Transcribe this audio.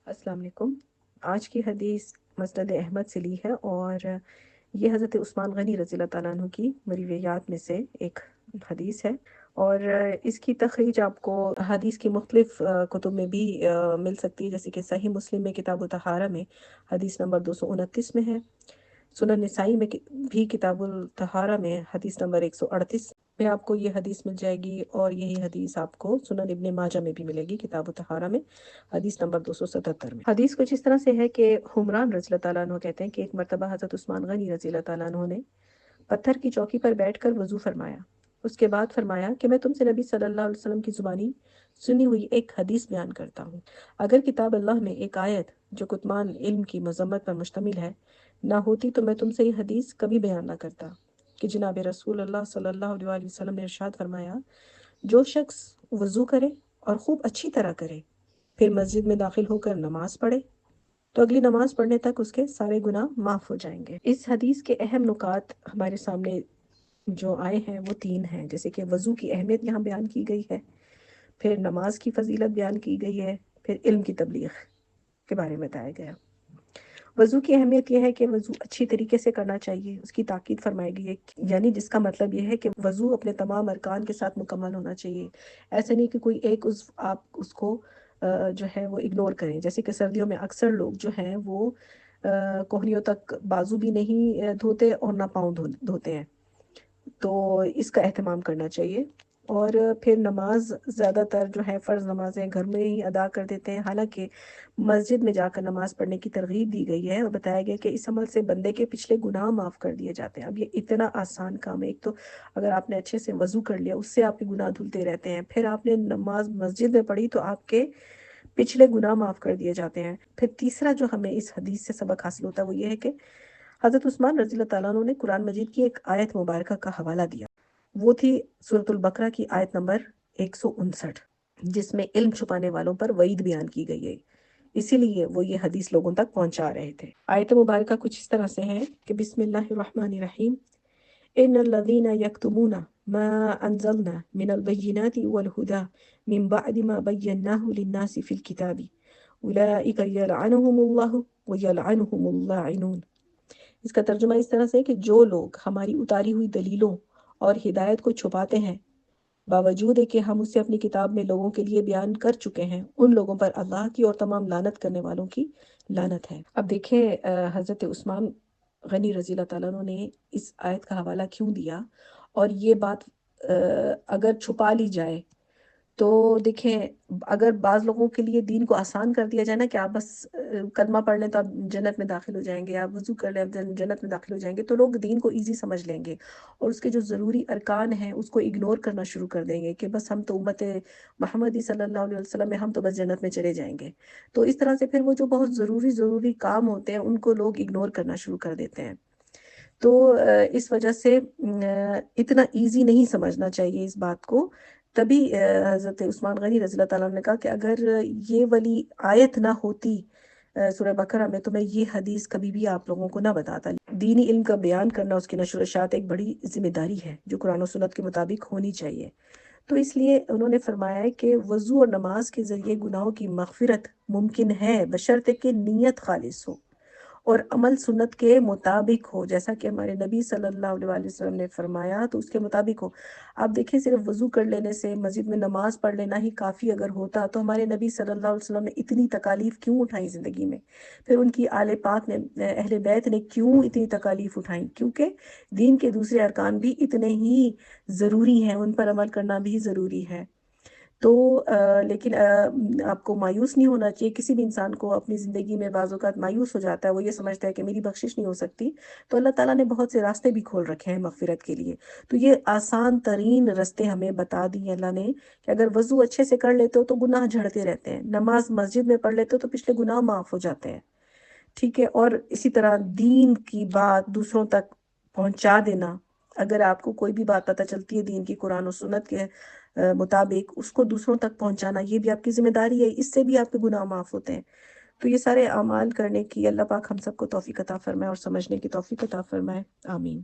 السلام علیکم۔ آج کی حدیث مسند احمد سے لی ہے، اور یہ حضرت عثمان غنی رضی اللہ تعالیٰ عنہ کی مرویات میں سے ایک حدیث ہے، اور اس کی تخریج آپ کو حدیث کی مختلف کتب میں بھی مل سکتی ہے، جیسے کہ صحیح مسلم میں کتاب الطہارہ میں حدیث نمبر 229 میں ہے، سنن نسائی میں بھی کتاب الطہارہ میں حدیث نمبر 138 میں آپ کو یہ حدیث مل جائے گی، اور یہی حدیث آپ کو سنن ابن ماجہ میں بھی ملے گی کتاب الطہارہ میں حدیث نمبر 277 میں۔ حدیث کچھ اس طرح سے ہے کہ حمران رضی اللہ تعالیٰ عنہ کہتے ہیں کہ ایک مرتبہ حضرت عثمان غنی رضی اللہ تعالیٰ عنہ نے پتھر کی چوکی پر بیٹھ کر وضو فرمایا۔ اس کے بعد فرمایا کہ میں تم سے نبی صلی اللہ علیہ وسلم کی زبانی سنی ہوئی ایک حدیث بیان کرتا ہوں۔ اگر کتاب اللہ میں ایک آیت جو کتمان علم کی مذمت پر مشتمل ہے نہ ہوتی تو میں تم سے یہ حدیث کبھی بیان نہ کرتا، کہ جناب رسول اللہ صلی اللہ علیہ وسلم نے ارشاد فرمایا، جو شخص وضو کرے اور خوب اچھی طرح کرے پھر مسجد میں داخل ہو کر نماز پڑھے تو اگلی نماز پڑھنے تک اس کے سارے گناہ معاف ہو جائیں گے۔ اس حدیث کے اہم نکات ہمارے سامنے جو آئے ہیں وہ 3 ہیں، جیسے کہ وضو کی اہمیت یہاں بیان کی گئی ہے، پھر نماز کی فضیلت بیان کی گئی ہے، پھر علم کی تبلیغ کے بارے میں بتایا گیا۔ وضو کی اہمیت یہ ہے کہ وضو اچھی طریقے سے کرنا چاہیے، اس کی تاکید فرمائی گئی ہے، یعنی جس کا مطلب یہ ہے کہ وضو اپنے تمام ارکان کے ساتھ مکمل ہونا چاہیے۔ ایسا نہیں کہ کوئی ایک عضو آپ اس کو جو ہے وہ اگنور کریں، جیسے کہ سردیوں میں اکثر لوگ جو ہیں وہ کوہنیوں تک بازو بھی نہیں دھوتے اور نہ پاؤں دھوتے ہیں، تو اس کا اہتمام کرنا چاہیے۔ اور پھر نماز زیادہ تر جو ہے فرض نمازیں گھر میں ہی ادا کر دیتے ہیں، حالانکہ مسجد میں جا کر نماز پڑھنے کی ترغیب دی گئی ہے، اور بتایا گیا کہ اس عمل سے بندے کے پچھلے گناہ معاف کر دیے جاتے ہیں۔ اب یہ اتنا آسان کام ہے، ایک تو اگر آپ نے اچھے سے وضو کر لیا اس سے آپ کے گناہ دھلتے رہتے ہیں، پھر آپ نے نماز مسجد میں پڑھی تو آپ کے پچھلے گناہ معاف کر دیے جاتے ہیں۔ پھر تیسرا جو ہمیں اس حدیث سے سبق حاصل ہوتا ہے وہ یہ ہے کہ حضرت عثمان رضی اللہ تعالیٰ عنہ نے قرآن مجید کی ایک آیت مبارکہ کا حوالہ دیا، وہ تھی سورۃ البقرہ کی آیت نمبر 159، جس میں علم چھپانے والوں پر وعید بیان کی گئی ہے، اسی لیے وہ یہ حدیث لوگوں تک پہنچا رہے تھے۔ آیت مبارکہ کچھ اس طرح سے ہے کہ بسم اللہ الرحمن الرحیم، ان الذين يكتمون ما انزلنا من البينات والهدى من بعد ما بيناه للناس في الكتاب اولئك يلعنهم الله ويلعنهم اللاعنون۔ اس کا ترجمہ اس طرح سے کہ جو لوگ ہماری اتاری ہوئی دلیلوں اور ہدایت کو چھپاتے ہیں باوجود ہے کہ ہم اسے اپنی کتاب میں لوگوں کے لیے بیان کر چکے ہیں، ان لوگوں پر اللہ کی اور تمام لعنت کرنے والوں کی لعنت ہے۔ اب دیکھیں حضرت عثمان غنی رضی اللہ تعالیٰ عنہ نے اس آیت کا حوالہ کیوں دیا، اور یہ بات اگر چھپا لی جائے تو دیکھیں، اگر بعض لوگوں کے لیے دین کو آسان کر دیا جائے نا کہ آپ بس کلمہ پڑھ لیں تو آپ جنت میں داخل ہو جائیں گے، آپ وضو کر لیں آپ جنت میں داخل ہو جائیں گے، تو لوگ دین کو ایزی سمجھ لیں گے اور اس کے جو ضروری ارکان ہیں اس کو اگنور کرنا شروع کر دیں گے کہ بس ہم تو امت محمدی صلی اللہ علیہ وسلم میں ہم تو بس جنت میں چلے جائیں گے۔ تو اس طرح سے پھر وہ جو بہت ضروری کام ہوتے ہیں ان کو لوگ اگنور کرنا شروع کر دیتے ہیں۔ تو اس وجہ سے اتنا ایزی نہیں سمجھنا چاہیے اس بات کو۔ تبھی حضرت عثمان غنی رضی اللہ تعالیٰ عنہ نے کہا کہ اگر یہ والی آیت نہ ہوتی سورہ بقرہ میں تو میں یہ حدیث کبھی بھی آپ لوگوں کو نہ بتاتا۔ دینی علم کا بیان کرنا، اس کی نشر و اشاعت ایک بڑی ذمہ داری ہے جو قرآن و سنت کے مطابق ہونی چاہیے۔ تو اس لیے انہوں نے فرمایا ہے کہ وضو اور نماز کے ذریعے گناہوں کی مغفرت ممکن ہے بشرطے کہ نیت خالص ہو اور عمل سنت کے مطابق ہو، جیسا کہ ہمارے نبی صلی اللہ علیہ وسلم نے فرمایا تو اس کے مطابق ہو۔ آپ دیکھیں صرف وضو کر لینے سے مسجد میں نماز پڑھ لینا ہی کافی اگر ہوتا تو ہمارے نبی صلی اللہ علیہ وسلم نے اتنی تکالیف کیوں اٹھائیں زندگی میں، پھر ان کی آل پاک نے اہل بیت نے کیوں اتنی تکالیف اٹھائیں، کیونکہ دین کے دوسرے ارکان بھی اتنے ہی ضروری ہیں، ان پر عمل کرنا بھی ضروری ہے۔ تو لیکن آپ کو مایوس نہیں ہونا چاہیے، کسی بھی انسان کو اپنی زندگی میں بعض اوقات مایوس ہو جاتا ہے، وہ یہ سمجھتا ہے کہ میری بخشش نہیں ہو سکتی، تو اللہ تعالیٰ نے بہت سے راستے بھی کھول رکھے ہیں مغفرت کے لیے۔ تو یہ آسان ترین راستے ہمیں بتا دی اللہ نے کہ اگر وضو اچھے سے کر لیتے ہو تو گناہ جھڑتے رہتے ہیں، نماز مسجد میں پڑھ لیتے ہو تو پچھلے گناہ معاف ہو جاتے ہیں، ٹھیک ہے۔ اور اسی طرح دین کی بات دوسروں تک پہنچا دینا، اگر آپ کو کوئی بھی بات پتہ چلتی ہے دین کی قرآن و سنت کے مطابق، اس کو دوسروں تک پہنچانا یہ بھی آپ کی ذمہ داری ہے، اس سے بھی آپ کے گناہ معاف ہوتے ہیں۔ تو یہ سارے اعمال کرنے کی اللہ پاک ہم سب کو توفیق عطا فرمائے اور سمجھنے کی توفیق عطا فرمائے، آمین۔